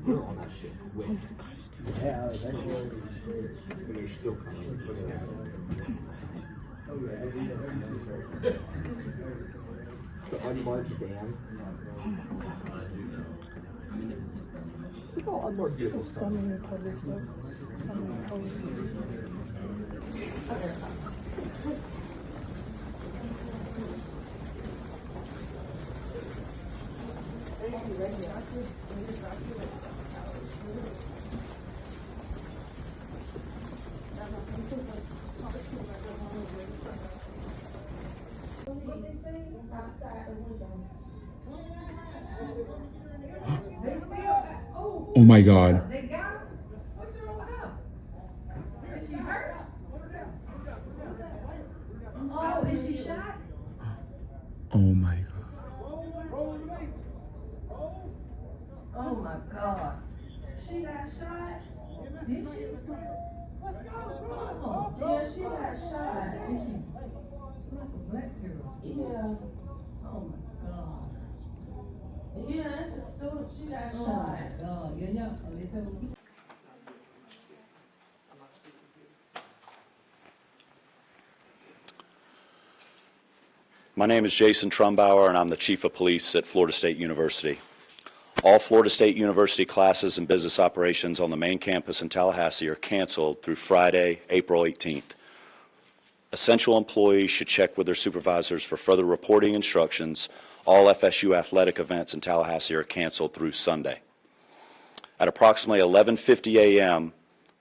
All that shit quick. Yeah, that's but they're still coming. The unmarked van. Oh, unmarked vehicles. So many colors, so many colors. What they say outside the window. They still, Oh my God. They got her? What's wrong with her? Is she hurt? Oh, is she shot? Oh my God. Oh my God. She got shot? Did she? Oh, yeah, she got shot. Is she? Like a black girl. Yeah. Oh my God. Yeah, that's a student. She got shot. Oh my God. Yeah, yeah. They told me. My name is Jason Trumbauer, and I'm the Chief of Police at Florida State University. All Florida State University classes and business operations on the main campus in Tallahassee are canceled through Friday, April 18th. Essential employees should check with their supervisors for further reporting instructions. All FSU athletic events in Tallahassee are canceled through Sunday. At approximately 11:50 a.m.,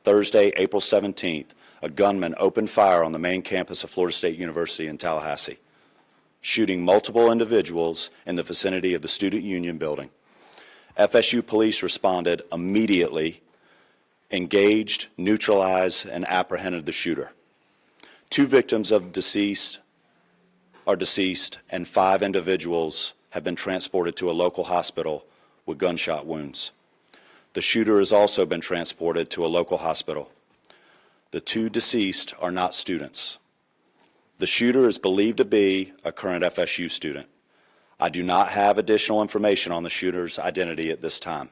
Thursday, April 17th, a gunman opened fire on the main campus of Florida State University in Tallahassee, shooting multiple individuals in the vicinity of the Student Union building. FSU police responded immediately, engaged, neutralized, and apprehended the shooter. 2 victims are deceased, and 5 individuals have been transported to a local hospital with gunshot wounds. The shooter has also been transported to a local hospital. The 2 deceased are not students. The shooter is believed to be a current FSU student. I do not have additional information on the shooter's identity at this time.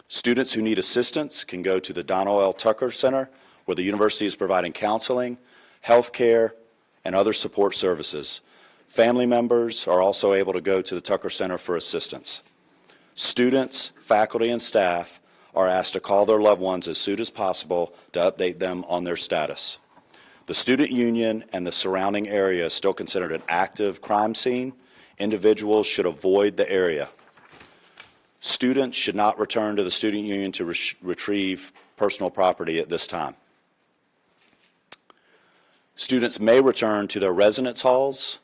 Students who need assistance can go to the Donald L. Tucker Center, where the university is providing counseling, health care, and other support services. Family members are also able to go to the Tucker Center for assistance. Students, faculty, and staff are asked to call their loved ones as soon as possible to update them on their status. The student union and the surrounding area is still considered an active crime scene. Individuals should avoid the area. Students should not return to the student union to retrieve personal property at this time. Students may return to their residence halls,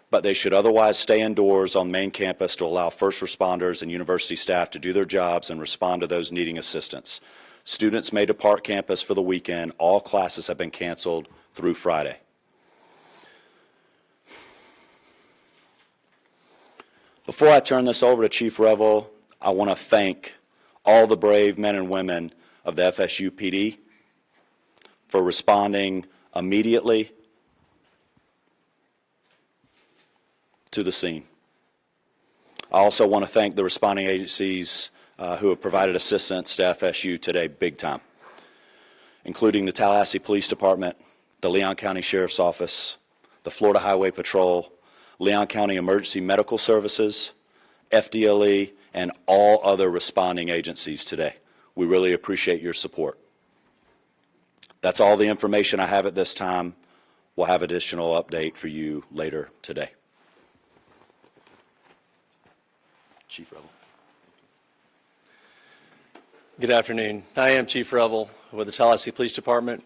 but they should otherwise stay indoors on main campus to allow first responders and university staff to do their jobs and respond to those needing assistance. Students may depart campus for the weekend. All classes have been canceled through Friday. Before I turn this over to Chief Revel, I want to thank all the brave men and women of the FSU PD for responding immediately to the scene. I also want to thank the responding agencies who have provided assistance to FSU today big time, including the Tallahassee Police Department, the Leon County Sheriff's Office, the Florida Highway Patrol, Leon County Emergency Medical Services, FDLE, and all other responding agencies today. We really appreciate your support. That's all the information I have at this time. We'll have additional update for you later today. Chief Revel. Good afternoon. I am Chief Revel with the Tallahassee Police Department.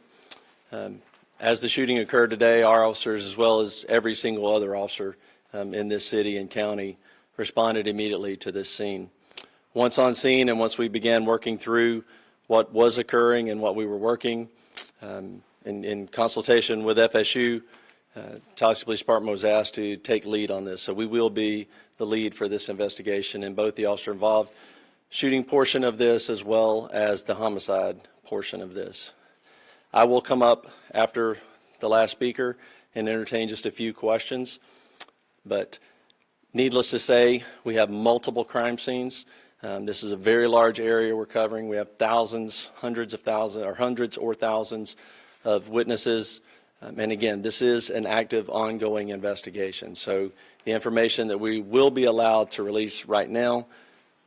As the shooting occurred today, our officers, as well as every single other officer in this city and county, responded immediately to this scene. Once on scene and once we began working through what was occurring and what we were working, in consultation with FSU, Tallahassee Police Department was asked to take lead on this. So we will be the lead for this investigation in both the officer involved shooting portion of this as well as the homicide portion of this. I will come up after the last speaker and entertain just a few questions, but needless to say, we have multiple crime scenes. This is a very large area we're covering. We have thousands, hundreds or thousands of witnesses. And again, this is an active, ongoing investigation. So the information that we will be allowed to release right now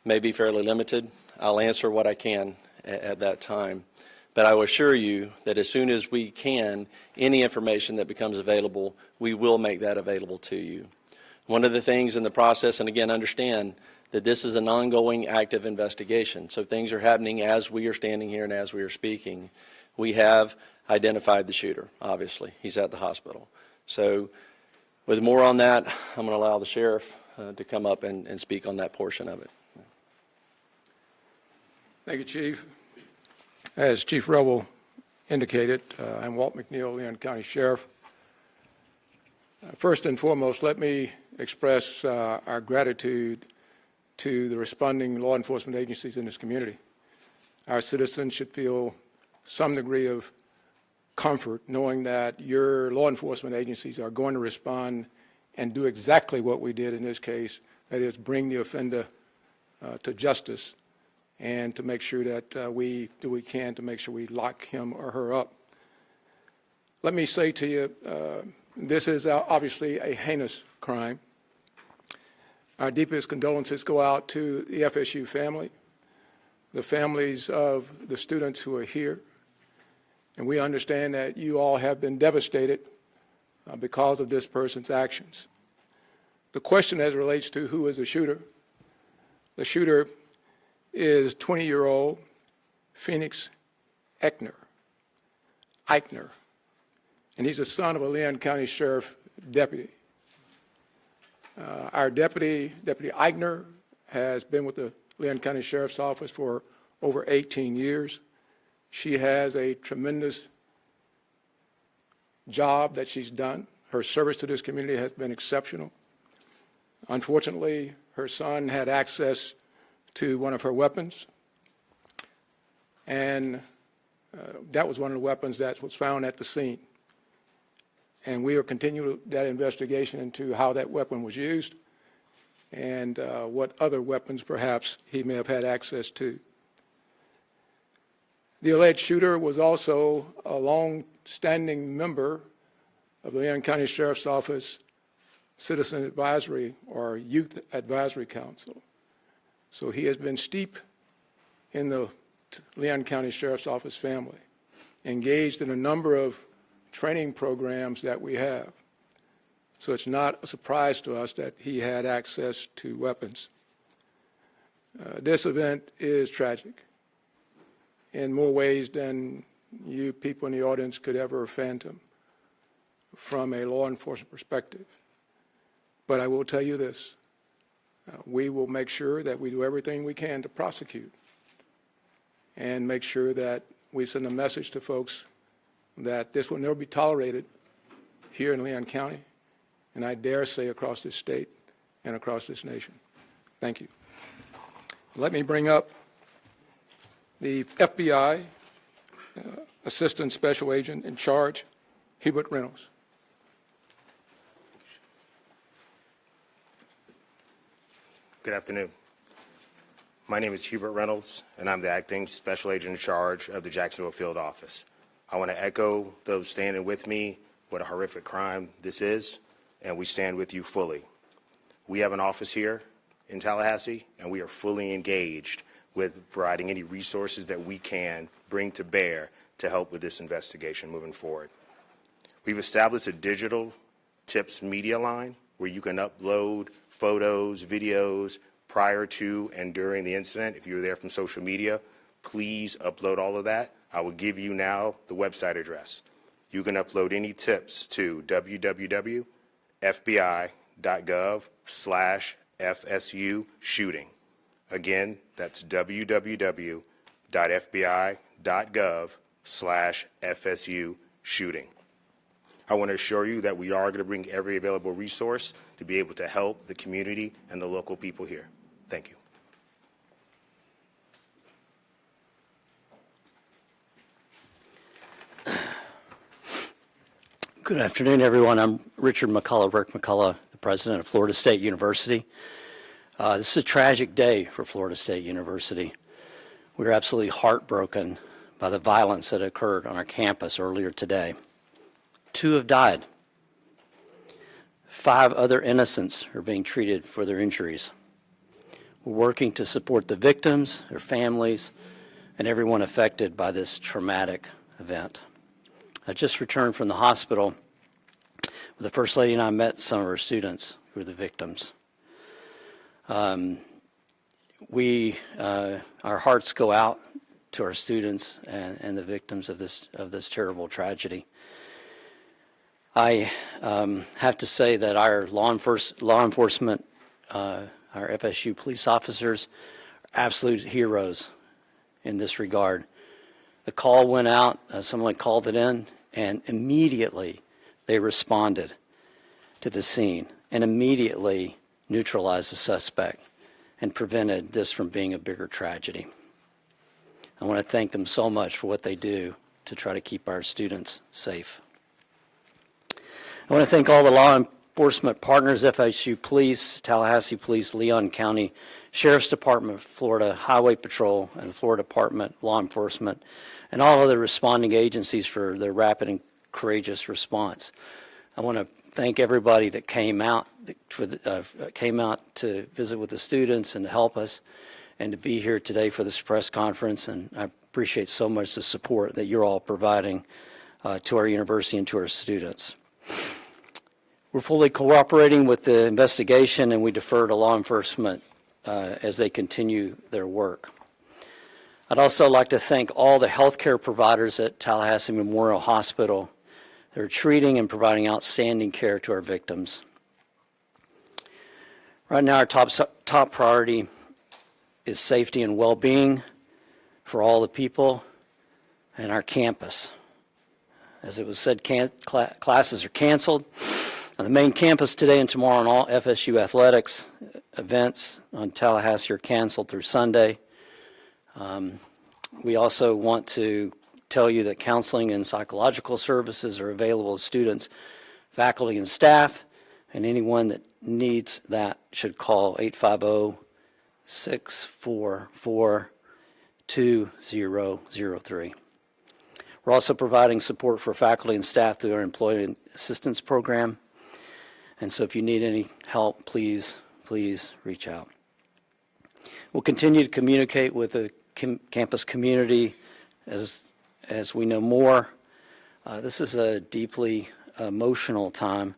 may be fairly limited. I'll answer what I can at that time. But I will assure you that as soon as we can, any information that becomes available, we will make that available to you. One of the things in the process, and again, understand that this is an ongoing, active investigation. So things are happening as we are standing here and as we are speaking. We have identified the shooter, obviously. He's at the hospital. So with more on that, I'm going to allow the sheriff to come up and speak on that portion of it. Thank you, Chief. As Chief Revel indicated, I'm Walt McNeil, Leon County Sheriff. First and foremost, let me express our gratitude to the responding law enforcement agencies in this community. Our citizens should feel some degree of comfort knowing that your law enforcement agencies are going to respond and do exactly what we did in this case, that is bring the offender to justice and to make sure that we do what we can to make sure we lock him or her up. Let me say to you, this is obviously a heinous crime. Our deepest condolences go out to the FSU family, the families of the students who are here, and we understand that you all have been devastated because of this person's actions. The question as it relates to who is the shooter is 20-year-old Phoenix Eichner, and he's the son of a Leon County Sheriff deputy. Our Deputy Eichner, has been with the Leon County Sheriff's Office for over 18 years. She has a tremendous job that she's done. Her service to this community has been exceptional. Unfortunately, her son had access to one of her weapons, and that was one of the weapons that was found at the scene. And we are continuing that investigation into how that weapon was used and what other weapons perhaps he may have had access to. The alleged shooter was also a long-standing member of the Leon County Sheriff's Office Citizen Advisory or Youth Advisory Council. So he has been steeped in the Leon County Sheriff's Office family, engaged in a number of training programs that we have. So it's not a surprise to us that he had access to weapons. This event is tragic in more ways than you people in the audience could ever fathom from a law enforcement perspective. But I will tell you this, we will make sure that we do everything we can to prosecute and make sure that we send a message to folks that this will never be tolerated here in Leon County, and I dare say across this state and across this nation. Thank you. Let me bring up the FBI Assistant Special Agent in charge, Hubert Reynolds. Good afternoon. My name is Hubert Reynolds, and I'm the Acting Special Agent in charge of the Jacksonville Field Office. I want to echo those standing with me what a horrific crime this is, and we stand with you fully. We have an office here in Tallahassee, and we are fully engaged with providing any resources that we can bring to bear to help with this investigation moving forward. We've established a digital tips media line where you can upload photos, videos prior to and during the incident. If you were there from social media, please upload all of that. I will give you now the website address. You can upload any tips to www.fbi.gov/ FSU shooting. Again, that's www.fbi.gov/FSU shooting. I want to assure you that we are going to bring every available resource to be able to help the community and the local people here. Thank you. Good afternoon, everyone. I'm Richard McCullough, Rick McCullough, the president of Florida State University. This is a tragic day for Florida State University. We were absolutely heartbroken by the violence that occurred on our campus earlier today. 2 have died. 5 other innocents are being treated for their injuries. We're working to support the victims, their families, and everyone affected by this traumatic event. I just returned from the hospital where the First Lady and I met some of our students who were the victims. Our hearts go out to our students and the victims of this terrible tragedy. I have to say that our law enforcement, our FSU police officers, are absolute heroes in this regard. The call went out, someone called it in, and immediately they responded to the scene and immediately neutralized the suspect and prevented this from being a bigger tragedy. I want to thank them so much for what they do to try to keep our students safe. I want to thank all the law enforcement partners, FSU Police, Tallahassee Police, Leon County Sheriff's Department, Florida Highway Patrol, and the Florida Department of Law Enforcement, and all other responding agencies for their rapid and courageous response. I want to thank everybody that came out to visit with the students and to help us and to be here today for this press conference, and I appreciate so much the support that you're all providing to our university and to our students. We're fully cooperating with the investigation, and we defer to law enforcement as they continue their work. I'd also like to thank all the healthcare providers at Tallahassee Memorial Hospital that are treating and providing outstanding care to our victims. Right now, our top priority is safety and well-being for all the people and our campus. As it was said, classes are canceled. On the main campus today and tomorrow, and all FSU athletics events on Tallahassee are canceled through Sunday. We also want to tell you that counseling and psychological services are available to students, faculty, and staff, and anyone that needs that should call 850-644-2003. We're also providing support for faculty and staff through our employment assistance program. And so if you need any help, please reach out. We'll continue to communicate with the campus community as we know more. This is a deeply emotional time,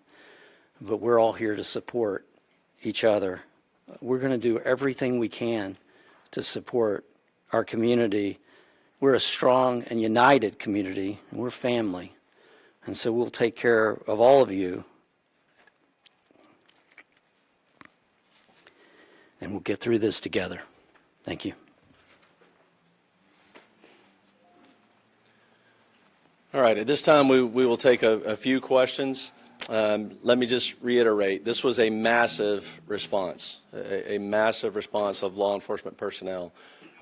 but we're all here to support each other. We're going to do everything we can to support our community. We're a strong and united community, and we're family. And so we'll take care of all of you. And we'll get through this together. Thank you. All right, at this time we will take a few questions. Let me just reiterate, this was a massive response, a massive response of law enforcement personnel.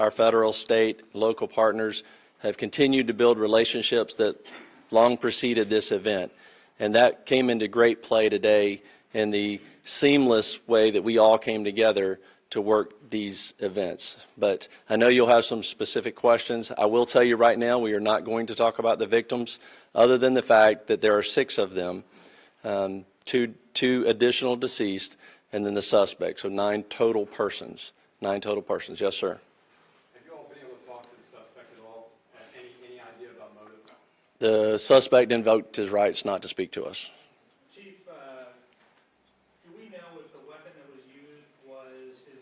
Our federal, state, local partners have continued to build relationships that long preceded this event, and that came into great play today in the seamless way that we all came together to work these events. But I know you'll have some specific questions. I will tell you right now, we are not going to talk about the victims other than the fact that there are 6 of them, two additional deceased, and then the suspect, so 9 total persons. 9 total persons. Yes, sir. Have you all been able to talk to the suspect at all? Any idea about motive? The suspect invoked his rights not to speak to us. Chief, do we know if the weapon that was used was his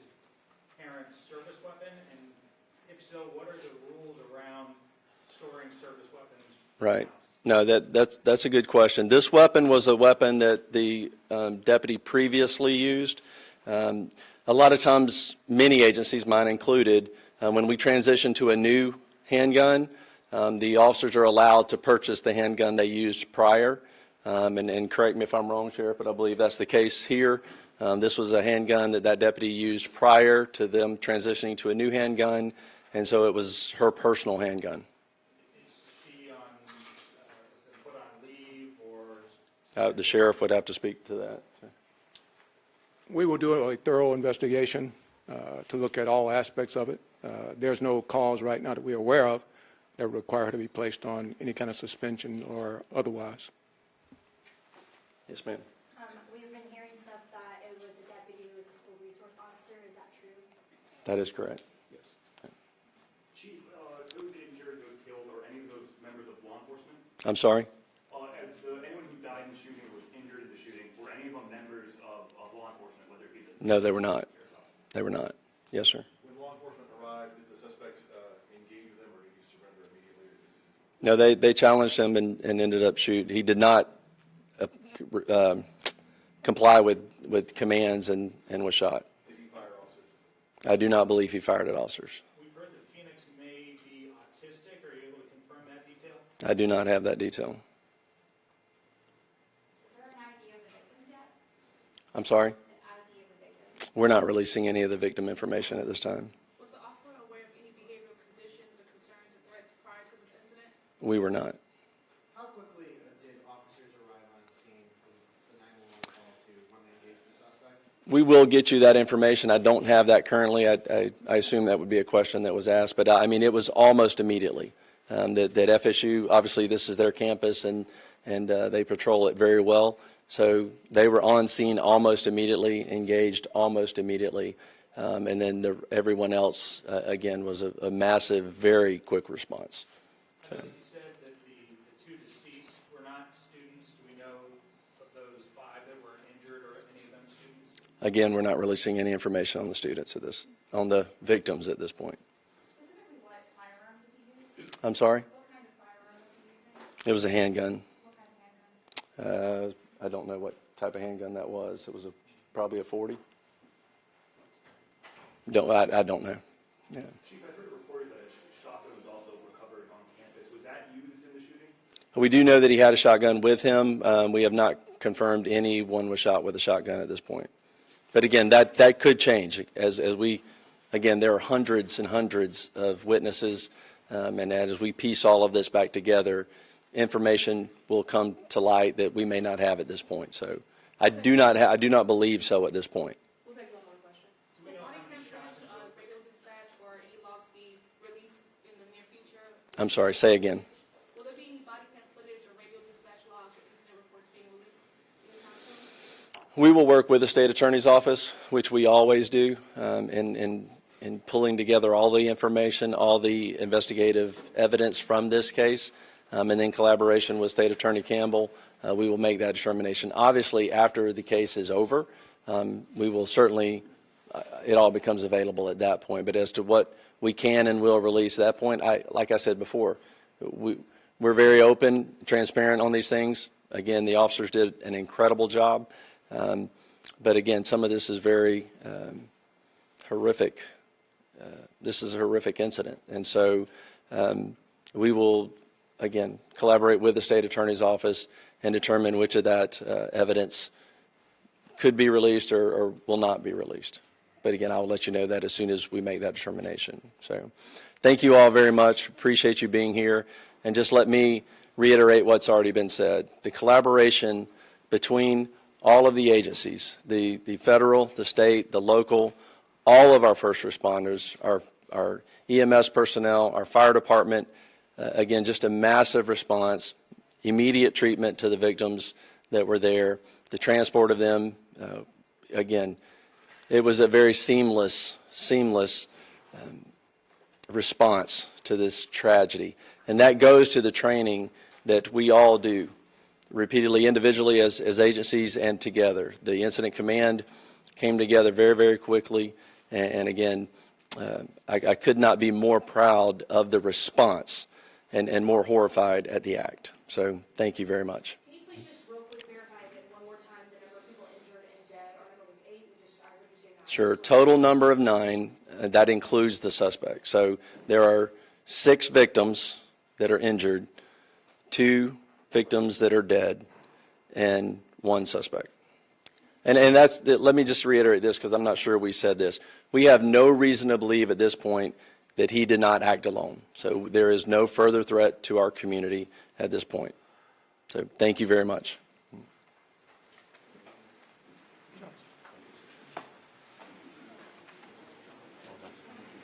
parents' service weapon? And if so, what are the rules around storing service weapons? Right. No, that's a good question. This weapon was a weapon that the deputy previously used, A lot of times, many agencies, mine included, when we transition to a new handgun, the officers are allowed to purchase the handgun they used prior. And correct me if I'm wrong, Sheriff, but I believe that's the case here. This was a handgun that deputy used prior to them transitioning to a new handgun, and so it was her personal handgun. Is she put on leave or? The sheriff would have to speak to that. We will do a thorough investigation to look at all aspects of it. There's no cause right now that we're aware of that would require her to be placed on any kind of suspension or otherwise. Yes, ma'am. We've been hearing stuff that it was a deputy who was a school resource officer. Is that true? That is correct. Yes. Chief, those injured, those killed, or any of those members of law enforcement? I'm sorry? Anyone who died in the shooting or was injured in the shooting, were any of them members of law enforcement, whether it be the... No, they were not. They were not. Yes, sir. When law enforcement arrived, did the suspects engage them, or did he surrender immediately? No, they challenged him and ended up shooting. He did not comply with commands and was shot. Did he fire officers? I do not believe he fired at officers. We've heard that Phoenix may be autistic. Are you able to confirm that detail? I do not have that detail. Is there an ID of the victims yet? I'm sorry? An ID of the victims? We're not releasing any of the victim information at this time. Was the officer aware of any behavioral conditions or concerns or threats prior to this incident? We were not. How quickly did officers arrive on scene from the 911 call to when they engaged the suspect? We will get you that information. I don't have that currently. I assume that would be a question that was asked, but I mean, it was almost immediately. That FSU, obviously this is their campus, and they patrol it very well. So they were on scene almost immediately, engaged almost immediately, and then everyone else, again, was a massive, very quick response. So. You said that the two deceased were not students. Do we know of those 5 that were injured or any of them students? Again, we're not releasing any information on the students on the victims at this point. Specifically, what firearm did he use? I'm sorry? What kind of firearm was he using? It was a handgun. What kind of handgun? I don't know what type of handgun that was. It was probably a 40. I don't know. Yeah. Chief, I heard a report that a shotgun was also recovered on campus. Was that used in the shooting? We do know that he had a shotgun with him. We have not confirmed anyone was shot with a shotgun at this point. But again, that could change again, there are hundreds and hundreds of witnesses, and as we piece all of this back together, information will come to light that we may not have at this point. So I do not believe so at this point. We'll take one more question. Will body cam footage of radio dispatch or any logs be released in the near future? I'm sorry, say again. Will there be any body cam footage or radio dispatch logs or incident reports being released anytime soon? We will work with the state attorney's office, which we always do, in pulling together all the information, all the investigative evidence from this case, and in collaboration with State Attorney Campbell, we will make that determination. Obviously, after the case is over, we will certainly, it all becomes available at that point. But as to what we can and will release at that point, like I said before, we're very open, transparent on these things. Again, the officers did an incredible job. But again, some of this is very horrific. This is a horrific incident. And so we will, again, collaborate with the state attorney's office and determine which of that evidence could be released or will not be released. But again, I will let you know that as soon as we make that determination. So thank you all very much. Appreciate you being here. And just let me reiterate what's already been said. The collaboration between all of the agencies, the federal, the state, the local, all of our first responders, our EMS personnel, our fire department, again, just a massive response, immediate treatment to the victims that were there, the transport of them. Again, it was a very seamless response to this tragedy. And that goes to the training that we all do repeatedly, individually as agencies and together. The incident command came together very, very quickly. And again, I could not be more proud of the response and more horrified at the act. So thank you very much. Can you please just real quick verify again one more time the number of people injured and dead? Our number was 8. We just Sure. Total number of 9. That includes the suspect. So there are 6 victims that are injured, 2 victims that are dead, and 1 suspect. And let me just reiterate this because I'm not sure we said this. We have no reason to believe at this point that he did not act alone. So there is no further threat to our community at this point. So thank you very much.